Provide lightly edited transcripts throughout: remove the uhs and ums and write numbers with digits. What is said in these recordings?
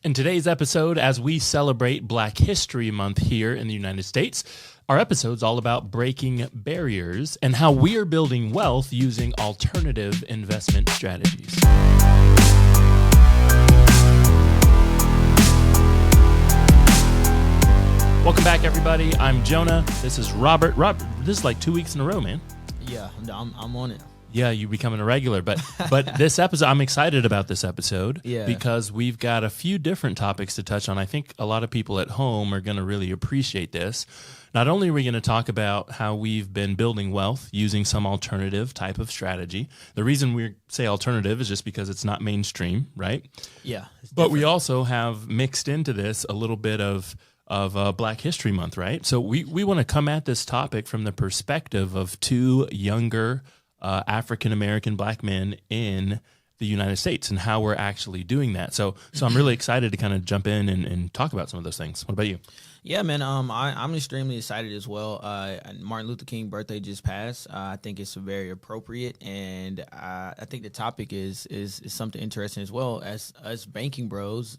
In today's episode, as we celebrate Black History Month here in the United States, our episode's all about breaking barriers and how we are building wealth using alternative investment strategies. Welcome back, everybody. I'm Jonah. This is Robert. This is like 2 weeks in a row, man. Yeah, I'm on it. Yeah, you becoming a regular, but this episode, I'm excited about this episode because we've got a few different topics to touch on. I think a lot of people at home are going to really appreciate this. Not only are we going to talk about how we've been building wealth using some alternative type of strategy. The reason we say alternative is just because it's not mainstream, right? Yeah. But we also have mixed into this a little bit of Black History Month, right? So we want to come at this topic from the perspective of two younger African-American Black men in the United States and how we're actually doing that. So I'm really excited to kind of jump in and talk about some of those things. What about you? Yeah, man, I'm extremely excited as well. Martin Luther King birthday just passed. I think it's very appropriate, and I think the topic is something interesting as well as us banking bros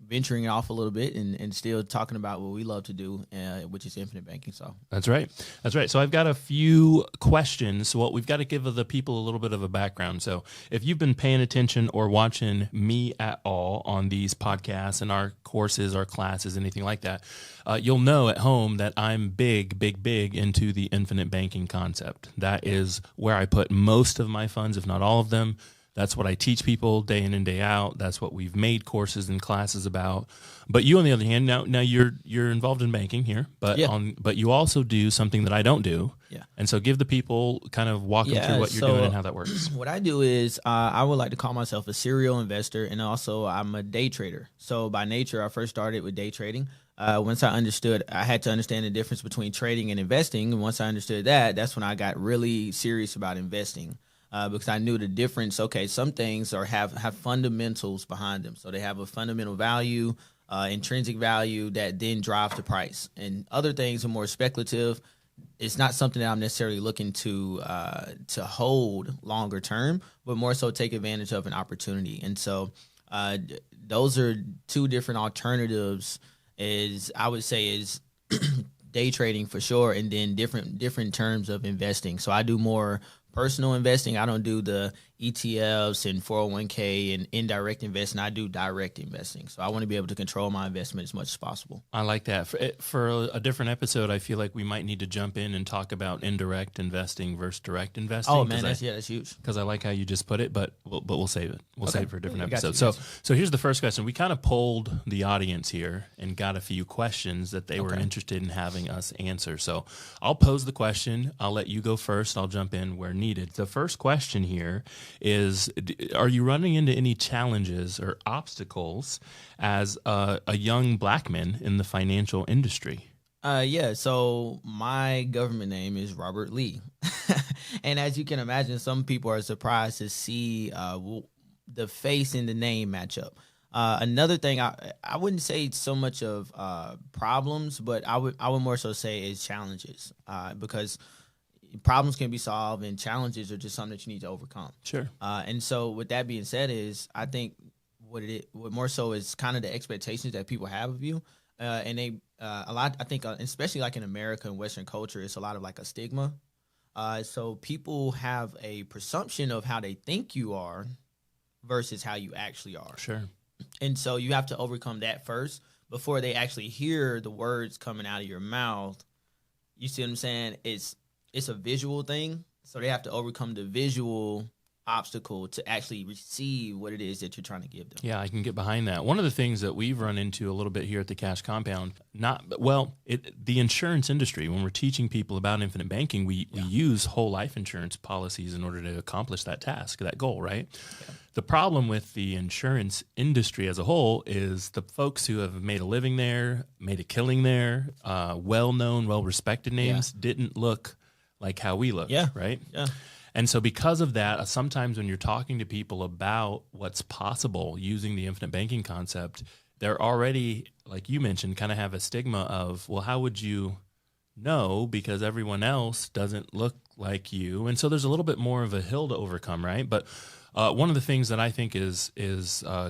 venturing off a little bit and still talking about what we love to do, which is infinite banking. So That's right. So I've got a few questions. Well, we've got to give the people a little bit of a background. So if you've been paying attention or watching me at all on these podcasts and our courses, our classes, anything like that, you'll know at home that I'm big into the infinite banking concept. That is where I put most of my funds, if not all of them. That's what I teach people day in and day out. That's what we've made courses and classes about. But you, on the other hand, now you're involved in banking here, but you also do something that I don't do. Yeah. And so give the people kind of walk them through what you're doing and how that works. What I do is I would like to call myself a serial investor, and also I'm a day trader. So by nature, I first started with day trading. Once I had to understand the difference between trading and investing. And once I understood that, that's when I got really serious about investing. Because I knew the difference. Okay, some things have fundamentals behind them. So they have a fundamental value, intrinsic value that then drives the price. And other things are more speculative. It's not something that I'm necessarily looking to hold longer term, but more so take advantage of an opportunity. And so those are two different alternatives. I would say is day trading for sure, and then different terms of investing. So I do more personal investing. I don't do the ETFs and 401k and indirect investing. I do direct investing. So I want to be able to control my investment as much as possible. I like that. For a different episode, I feel like we might need to jump in and talk about indirect investing versus direct investing. Oh, man, that's huge. Because I like how you just put it, but we'll save it. We'll save it for a different episode. So here's the first question. We kind of polled the audience here and got a few questions that they were interested in having us answer. So I'll pose the question. I'll let you go first. I'll jump in where needed. The first question here is, are you running into any challenges or obstacles as a young Black man in the financial industry? Yeah, so my government name is Robert Lee. And as you can imagine, some people are surprised to see the face and the name match up. Another thing, I wouldn't say so much of problems, but I would more so say is challenges, because problems can be solved and challenges are just something that you need to overcome. Sure. And so with that being said, I think what more so is kind of the expectations that people have of you. And they a lot, I think, especially like in America and Western culture, it's a lot of like a stigma. So people have a presumption of how they think you are versus how you actually are. Sure. And so you have to overcome that first before they actually hear the words coming out of your mouth. You see what I'm saying? It's a visual thing, so they have to overcome the visual obstacle to actually receive what it is that you're trying to give them. Yeah, I can get behind that. One of the things that we've run into a little bit here at the Cash Compound, the insurance industry, when we're teaching people about infinite banking, we use whole life insurance policies in order to accomplish that task, that goal, right? Yeah. The problem with the insurance industry as a whole is the folks who have made a living there, made a killing there, well-known, well-respected names didn't look like how we look, right? Yeah. And so because of that, sometimes when you're talking to people about what's possible using the infinite banking concept, they're already, like you mentioned, kind of have a stigma of, well, how would you know? Because everyone else doesn't look like you. And so there's a little bit more of a hill to overcome, right? But One of the things that I think is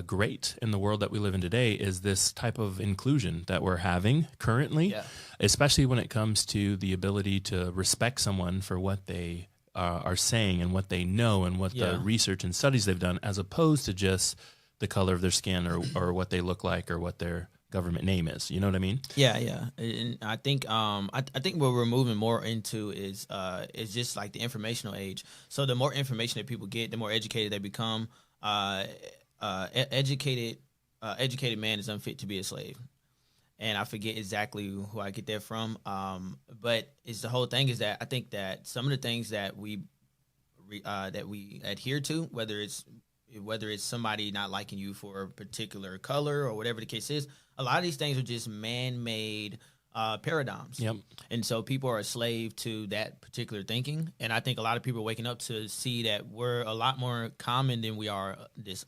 great in the world that we live in today is this type of inclusion that we're having currently, especially when it comes to the ability to respect someone for what they are saying and what they know and what the research and studies they've done, as opposed to just the color of their skin or what they look like or what their government name is. You know what I mean? Yeah, yeah. And I think I think what we're moving more into is just like the informational age. So the more information that people get, the more educated they become. Educated man is unfit to be a slave. And I forget exactly who I get that from. But it's the whole thing is that I think that some of the things that we adhere to, whether it's somebody not liking you for a particular color or whatever the case is, a lot of these things are just man-made paradigms. Yep. And so people are a slave to that particular thinking. And I think a lot of people are waking up to see that we're a lot more common than we are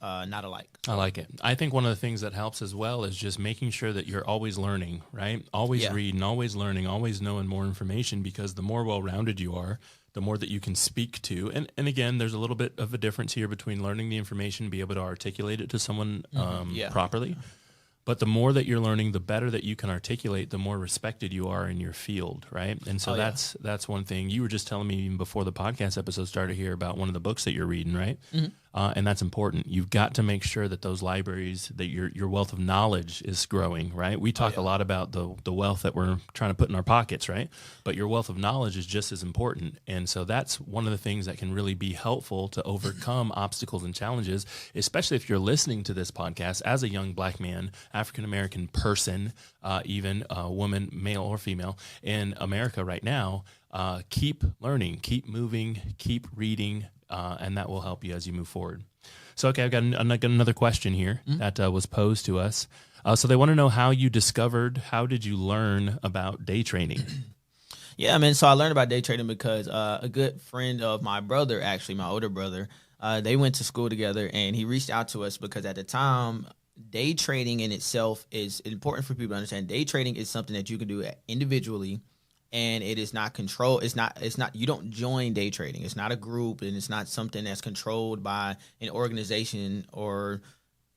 not alike. I like it. I think one of the things that helps as well is just making sure that you're always learning, right? Always reading, always learning, always knowing more information, because the more well-rounded you are, the more that you can speak to. And again, there's a little bit of a difference here between learning the information, be able to articulate it to someone properly. But the more that you're learning, the better that you can articulate, the more respected you are in your field, right? And so that's one thing. You were just telling me even before the podcast episode started here about one of the books that you're reading, right? Mm-hmm. And that's important. You've got to make sure that those libraries, that your wealth of knowledge is growing, right? We talk a lot about the wealth that we're trying to put in our pockets, right? But your wealth of knowledge is just as important. And so that's one of the things that can really be helpful to overcome obstacles and challenges, especially if you're listening to this podcast as a young Black man, African-American person, even a woman, male or female, in America right now. Keep learning, keep moving, keep reading, and that will help you as you move forward. So, okay, I've got another question here that was posed to us. So they want to know how you how did you learn about day trading? Yeah, man. So I learned about day trading because a good friend of my brother, actually my older brother, they went to school together, and he reached out to us because at the time, day trading in itself is important for people to understand. Day trading is something that you can do individually, and it is not controlled. It's not, you don't join day trading. It's not a group, and it's not something that's controlled by an organization or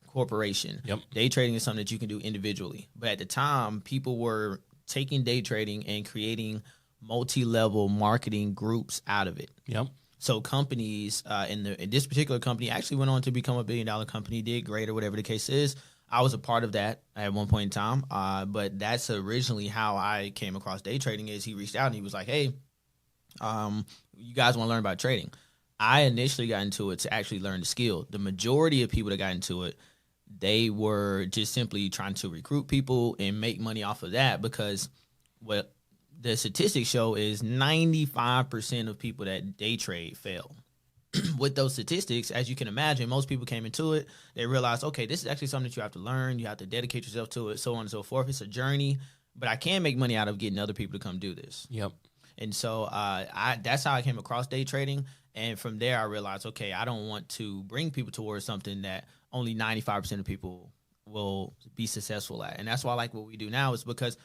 corporation. Yep. Day trading is something that you can do individually. But at the time, people were taking day trading and creating multi-level marketing groups out of it. Yep. So companies in this particular company actually went on to become a $1 billion company, did great or whatever the case is. I was a part of that at one point in time, but that's originally how I came across day trading. Is he reached out and he was like, "Hey, you guys want to learn about trading?" I initially got into it to actually learn the skill. The majority of people that got into it, they were just simply trying to recruit people and make money off of that, because what the statistics show is 95% of people that day trade fail. With those statistics, as you can imagine, most people came into it. They realized, okay, this is actually something that you have to learn. You have to dedicate yourself to it, so on and so forth. It's a journey, but I can make money out of getting other people to come do this. Yep. And so that's how I came across day trading. And from there, I realized, okay, I don't want to bring people towards something that only 95% of people will be successful at. And that's why I like what we do now, is because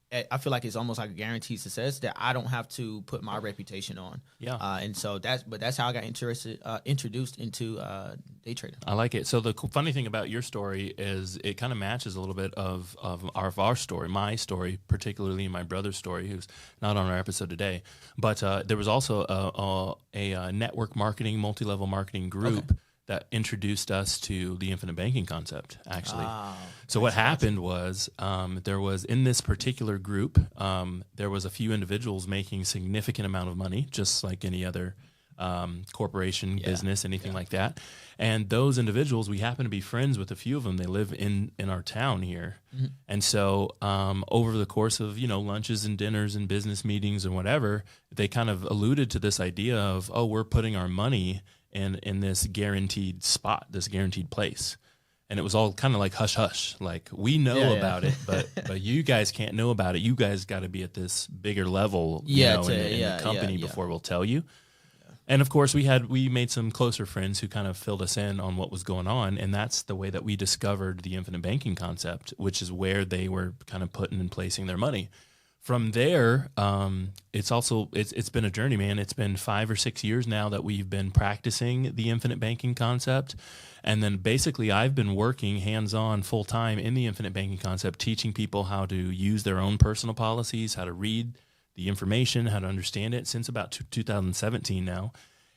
I feel like it's almost like a guaranteed success that I don't have to put my reputation on. Yeah. And so that's how I got introduced into day trading. I like it. So the funny thing about your story is it kind of matches a little bit of our story, my story, particularly my brother's story, who's not on our episode today. But there was also a network marketing, multi-level marketing group that introduced us to the infinite banking concept, actually. So what happened was there was, in this particular group, there was a few individuals making significant amount of money, just like any other corporation, business, anything like that. And those individuals, we happen to be friends with a few of them. They live in our town here. Mm-hmm. And so over the course of, lunches and dinners and business meetings and whatever, they kind of alluded to this idea of, we're putting our money in this guaranteed spot, this guaranteed place. And it was all kind of like hush hush, like we know about it, but you guys can't know about it. You guys got to be at this bigger level, in the company before we'll tell you. Yeah. And of course, we made some closer friends who kind of filled us in on what was going on, and that's the way that we discovered the infinite banking concept, which is where they were kind of putting and placing their money. from there, it's been a journey, man. It's been 5 or 6 years now that we've been practicing the infinite banking concept. And then basically I've been working hands-on full-time in the infinite banking concept, teaching people how to use their own personal policies, how to read the information, how to understand it since about 2017 now.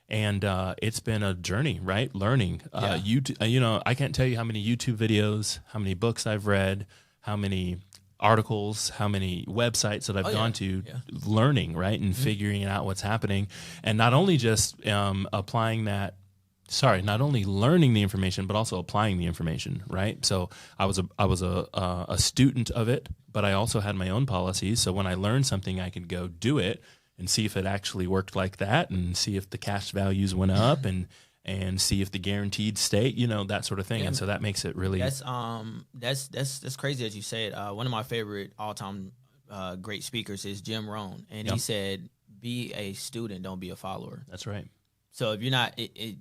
And it's been a journey, right? Learning. I can't tell you how many YouTube videos, how many books I've read, how many articles, how many websites that I've gone to, learning, right? And figuring out what's happening. And not only just not only learning the information, but also applying the information, right? So I was a student of it, but I also had my own policies. So when I learned something, I could go do it and see if it actually worked like that, and see if the cash values went up, and see if the guaranteed state, that sort of thing. And so that makes it really that's crazy that you said. One of my favorite all-time great speakers is Jim Rohn, and he said, "Be a student, don't be a follower." That's right. So if you're not,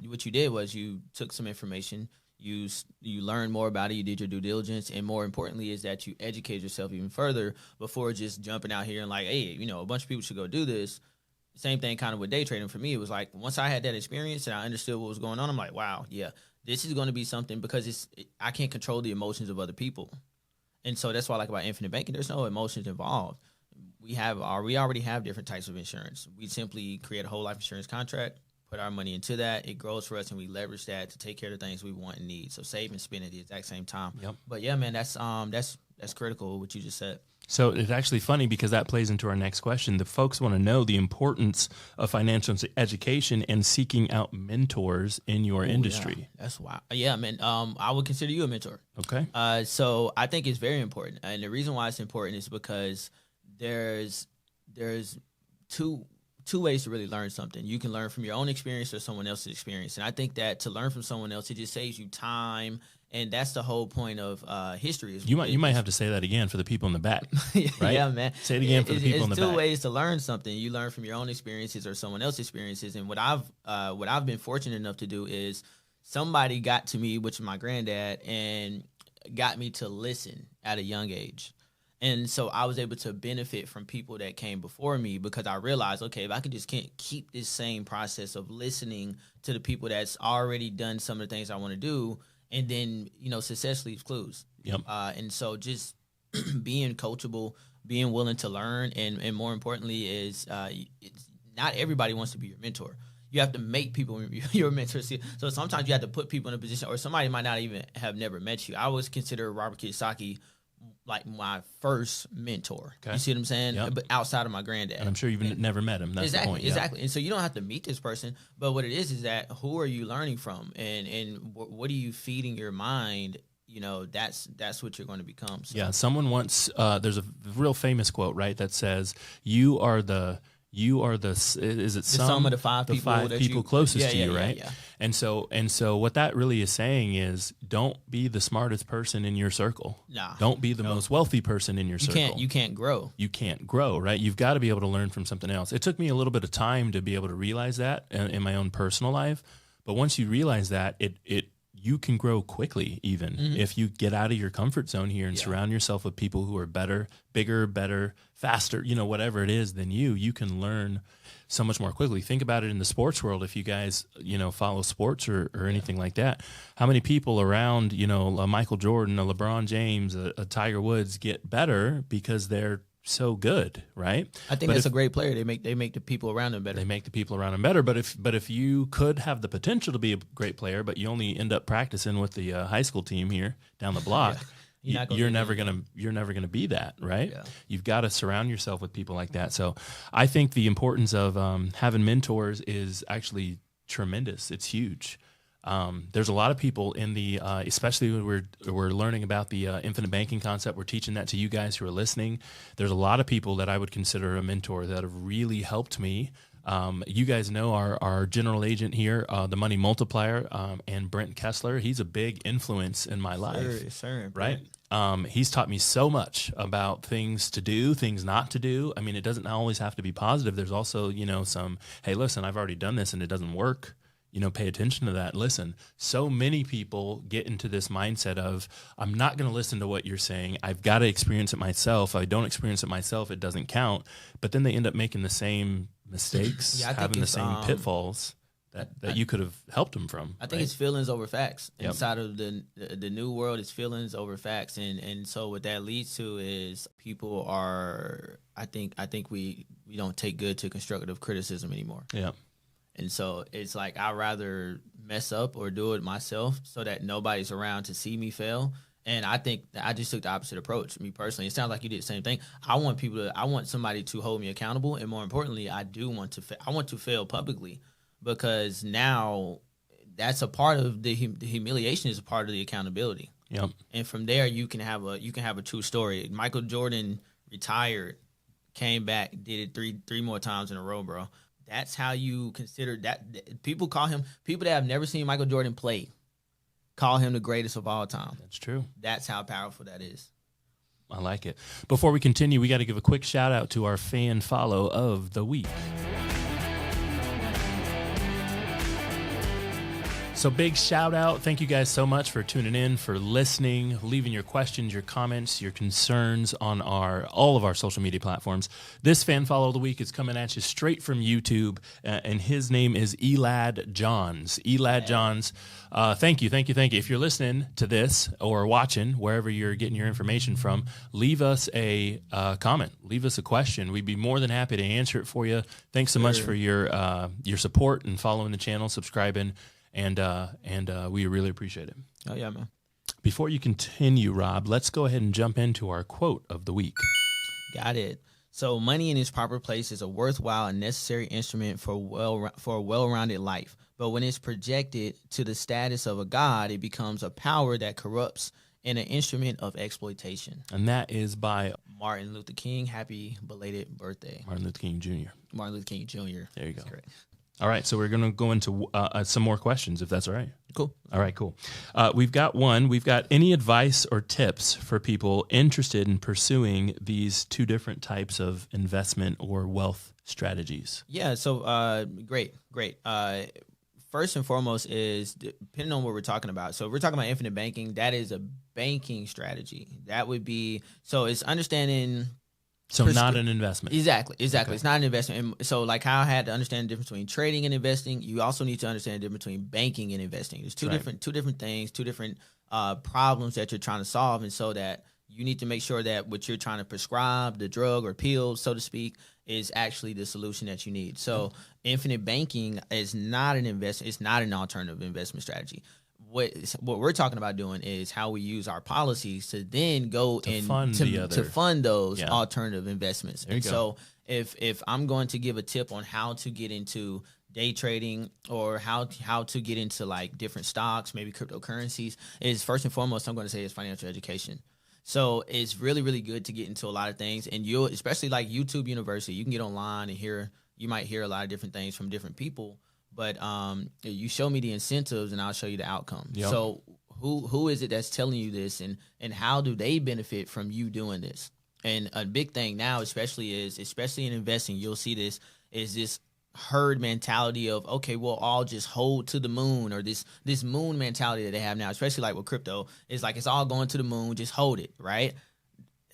what you did was you took some information, you learned more about it, you did your due diligence, and more importantly is that you educate yourself even further before just jumping out here and like, hey, a bunch of people should go do this. Same thing kind of with day trading. For me, it was like once I had that experience and I understood what was going on, I'm like, wow, yeah, this is going to be something, because I can't control the emotions of other people. And so that's why I like about infinite banking, there's no emotions involved. We already have different types of insurance. We simply create a whole life insurance contract, put our money into that, it grows for us, and we leverage that to take care of the things we want and need. So save and spend at the exact same time. Yep. But yeah, man, that's critical what you just said. So it's actually funny because that plays into our next question. The folks want to know the importance of financial education and seeking out mentors in your industry. Yeah. That's why. Yeah, man. I would consider you a mentor. Okay. So I think it's very important, and the reason why it's important is because there's two ways to really learn something. You can learn from your own experience or someone else's experience. And I think that to learn from someone else, it just saves you time. And that's the whole point of history. You might have to say that again for the people in the back, right? Yeah, man. Say it again for the people in the back. There's two ways to learn something. You learn from your own experiences or someone else's experiences. And what I've been fortunate enough to do is somebody got to me, which is my granddad, and got me to listen at a young age. And so I was able to benefit from people that came before me, because I realized, okay, if I can just keep this same process of listening to the people that's already done some of the things I want to do, and then, success leaves clues. Yep. And so just being coachable, being willing to learn, and more importantly is not everybody wants to be your mentor. You have to make people your mentors. So sometimes you have to put people in a position, or somebody might not even have never met you. I always consider Robert Kiyosaki like my first mentor. Okay. You see what I'm saying? Yep. But outside of my granddad. And I'm sure you've never met him. That's exactly, the point. Exactly. And so you don't have to meet this person, but what it is that who are you learning from, and what are you feeding your mind? That's what you're going to become. So. Yeah. Someone once, there's a real famous quote, right, that says, you are the sum of the five people closest to you, right? Yeah. And so what that really is saying is, don't be the smartest person in your circle. Nah. Don't be the most wealthy person in your circle. You can't grow. You can't grow, right? You've got to be able to learn from something else. It took me a little bit of time to be able to realize that in my own personal life. But once you realize that, you can grow quickly, even if you get out of your comfort zone here and surround yourself with people who are better, bigger, better, faster, whatever it is than you can learn so much more quickly. Think about it in the sports world. If you guys, follow sports or anything like that, how many people around, a Michael Jordan, a LeBron James, a Tiger Woods get better because they're so good, right? I think that's a great player. They make the people around them better. They make the people around them better. But if you could have the potential to be a great player, but you only end up practicing with the high school team here down the block, you're never gonna be that, right? Yeah. You've got to surround yourself with people like that. So I think the importance of having mentors is actually tremendous. It's huge. There's a lot of people in the, especially when we're learning about the infinite banking concept. We're teaching that to you guys who are listening. There's a lot of people that I would consider a mentor that have really helped me. You guys know our general agent here, the Money Multiplier, and Brent Kessler. He's a big influence in my life, sir, right? He's taught me so much about things to do, things not to do. I mean, it doesn't always have to be positive. There's also, some, hey, listen, I've already done this and it doesn't work. pay attention to that. Listen, so many people get into this mindset of, I'm not going to listen to what you're saying. I've got to experience it myself. If I don't experience it myself, it doesn't count. But then they end up making the same mistakes, having the same pitfalls that you could have helped them from. I think it's feelings over facts. Inside of the new world, it's feelings over facts. And so what that leads to is people are, I think we don't take good to constructive criticism anymore. Yeah. And so it's like I'd rather mess up or do it myself so that nobody's around to see me fail. And I think I just took the opposite approach. Me personally, it sounds like you did the same thing. I want somebody to hold me accountable, and more importantly, I want to fail publicly, because now that's a part of the humiliation is a part of the accountability. Yep. And from there, you can have a true story. Michael Jordan retired, came back, did it three more times in a row, bro. That's how you consider that. People that have never seen Michael Jordan play, call him the greatest of all time. That's true. That's how powerful that is. I like it. Before we continue, we got to give a quick shout out to our fan follow of the week. So big shout out. Thank you guys so much for tuning in, for listening, leaving your questions, your comments, your concerns on all of our social media platforms. This fan follow of the week is coming at you straight from YouTube, and his name is Elad Johns. Elad Johns, thank you. If you're listening to this or watching, wherever you're getting your information from, leave us a comment. Leave us a question. We'd be more than happy to answer it for you. Thanks so much for your support and following the channel, subscribing. And we really appreciate it. Oh, yeah, man. Before you continue, Rob, let's go ahead and jump into our quote of the week. Got it. So money in its proper place is a worthwhile and necessary instrument for a well-rounded life. But when it's projected to the status of a god, it becomes a power that corrupts and an instrument of exploitation. And that is by Martin Luther King. Happy belated birthday. Martin Luther King Jr. Martin Luther King Jr. There you go. That's correct. All right, so we're going to go into some more questions, if that's all right. Cool. All right, cool. We've got any advice or tips for people interested in pursuing these two different types of investment or wealth strategies? Yeah, so great. First and foremost is, depending on what we're talking about. So if we're talking about infinite banking, that is a banking strategy. That would be, so it's understanding... So not an investment. Exactly. Okay. It's not an investment. And so like how I had to understand the difference between trading and investing, you also need to understand the difference between banking and investing. There's two different things, two different problems that you're trying to solve. And so that you need to make sure that what you're trying to prescribe, the drug or pill, so to speak, is actually the solution that you need. So infinite banking is not an investment. It's not an alternative investment strategy. What we're talking about doing is how we use our policies to then go to fund those alternative investments. And so if I'm going to give a tip on how to get into day trading or how to get into like different stocks, maybe cryptocurrencies, is first and foremost I'm going to say is financial education. So it's really, really good to get into a lot of things, and you'll, especially like YouTube University, you can get online and you might hear a lot of different things from different people. But you show me the incentives, and I'll show you the outcome. Yep. So who is it that's telling you this, and how do they benefit from you doing this? And a big thing now, especially in investing, you'll see this is this herd mentality of, okay, we'll all just hold to the moon, or this moon mentality that they have now, especially like with crypto. It's like it's all going to the moon, just hold it, right?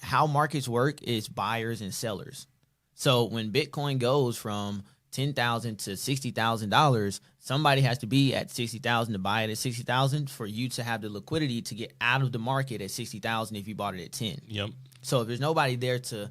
How markets work is buyers and sellers. So when Bitcoin goes from $10,000 to $60,000, somebody has to be at $60,000 to buy it at $60,000 for you to have the liquidity to get out of the market at $60,000 if you bought it at $10,000. Yep. So if there's nobody there to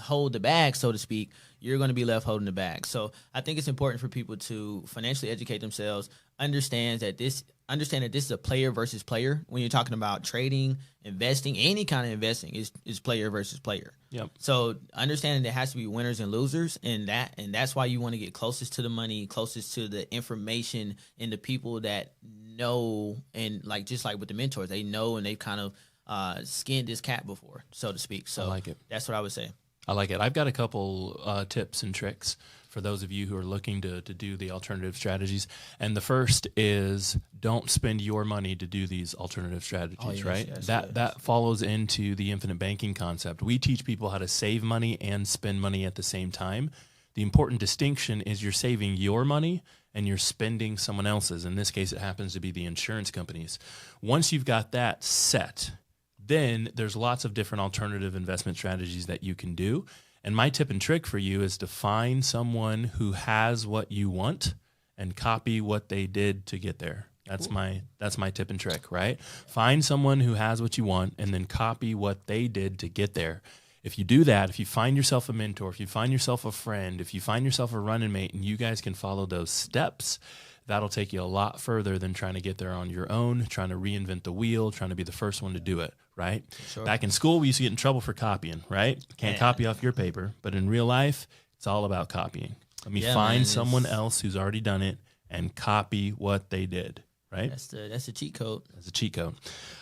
hold the bag, so to speak, you're going to be left holding the bag. So I think it's important for people to financially educate themselves, understand that this is a player versus player. When you're talking about trading, investing, any kind of investing is player versus player. Yep. So understanding there has to be winners and losers, and that's why you want to get closest to the money, closest to the information, and the people that know, and like just like with the mentors, they know and they've kind of skinned this cat before, so to speak. So I like it. That's what I would say. I like it. I've got a couple tips and tricks for those of you who are looking to do the alternative strategies. And the first is, don't spend your money to do these alternative strategies, right? That follows into the infinite banking concept. We teach people how to save money and spend money at the same time. The important distinction is you're saving your money and you're spending someone else's. In this case, it happens to be the insurance companies. Once you've got that set, then there's lots of different alternative investment strategies that you can do. And my tip and trick for you is to find someone who has what you want and copy what they did to get there. That's my tip and trick, right? Find someone who has what you want and then copy what they did to get there. If you do that, if you find yourself a mentor, if you find yourself a friend, if you find yourself a running mate and you guys can follow those steps, that'll take you a lot further than trying to get there on your own, trying to reinvent the wheel, trying to be the first one to do it, right? Sure. Back in school, we used to get in trouble for copying, right? Can't copy off your paper. But in real life, it's all about copying. Let me find someone else who's already done it and copy what they did. Right? That's the cheat code. That's a cheat code.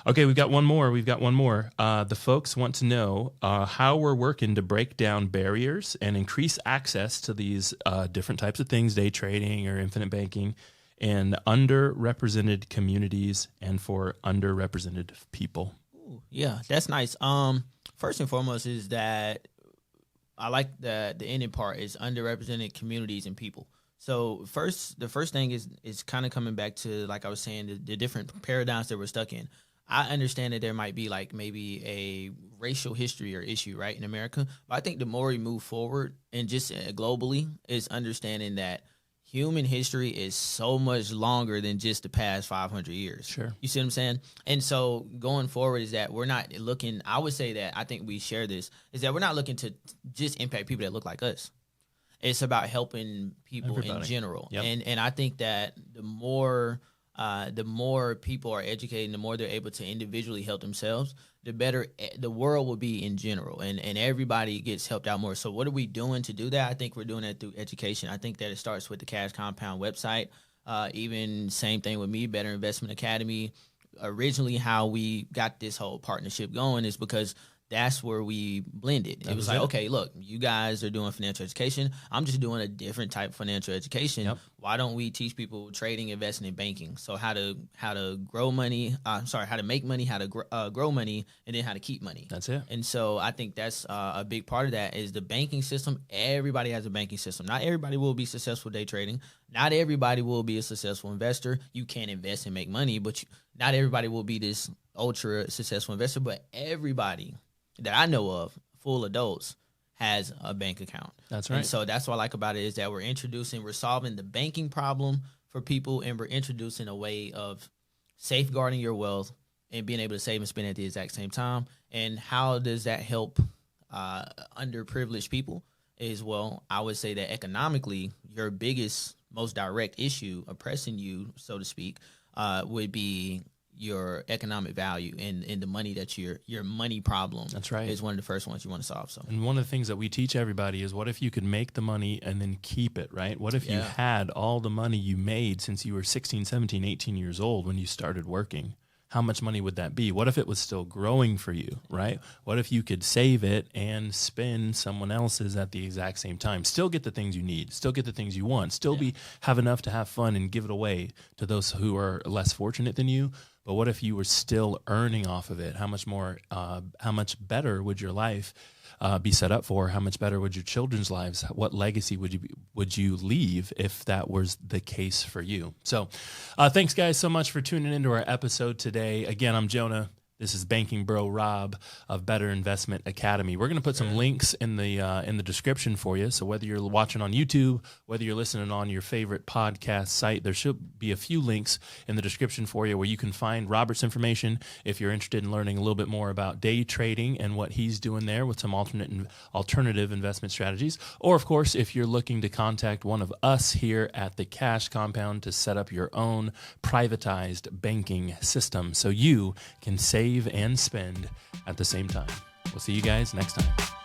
Okay, we've got one more. The folks want to know how we're working to break down barriers and increase access to these different types of things, day trading or infinite banking, in underrepresented communities and for underrepresented people. Ooh, yeah, that's nice. First and foremost is that I like the ending part is underrepresented communities and people. So the first thing is kind of coming back to, like I was saying, the different paradigms that we're stuck in. I understand that there might be like maybe a racial history or issue, right, in America. But I think the more we move forward and just globally is understanding that human history is so much longer than just the past 500 years. Sure. You see what I'm saying? And so going forward is that we're not looking, I would say that I think we share this, is that we're not looking to just impact people that look like us. It's about helping people in general. Yep. And I think that the more people are educated, the more they're able to individually help themselves, the better the world will be in general. And everybody gets helped out more. So what are we doing to do that? I think we're doing that through education. I think that it starts with the Cash Compound website. Even same thing with me, Better Investment Academy. Originally, how we got this whole partnership going is because that's where we blended. It was like, okay, look, you guys are doing financial education. I'm just doing a different type of financial education. Yep. Why don't we teach people trading, investing, and banking? So how to grow money, how to make money, how to grow money, and then how to keep money. That's it. And so I think that's a big part of that is the banking system. Everybody has a banking system. Not everybody will be successful day trading. Not everybody will be a successful investor. You can invest and make money, but not everybody will be this ultra successful investor. But everybody that I know of, full adults, has a bank account. That's right. And so that's what I like about it is that we're solving the banking problem for people, and we're introducing a way of safeguarding your wealth and being able to save and spend at the exact same time. And how does that help underprivileged people? Is, well, I would say that economically, your biggest, most direct issue oppressing you, so to speak, would be your economic value and the money that your money problem. That's right. Is one of the first ones you want to solve. So, and one of the things that we teach everybody is, what if you could make the money and then keep it, right? What if you had all the money you made since you were 16, 17, 18 years old when you started working? How much money would that be? What if it was still growing for you, right? What if you could save it and spend someone else's at the exact same time? Still get the things you need, still get the things you want, still have enough to have fun and give it away to those who are less fortunate than you. But what if you were still earning off of it? How much better would your life be set up for? How much better would your children's lives? What legacy would you leave if that was the case for you? So thanks, guys, so much for tuning into our episode today. Again, I'm Jonah. This is Banking Bro Rob of Better Investment Academy. We're going to put some links in the description for you. So whether you're watching on YouTube, whether you're listening on your favorite podcast site, there should be a few links in the description for you where you can find Robert's information if you're interested in learning a little bit more about day trading and what he's doing there with some alternative investment strategies. Or, of course, if you're looking to contact one of us here at the Cash Compound to set up your own privatized banking system so you can save and spend at the same time. We'll see you guys next time.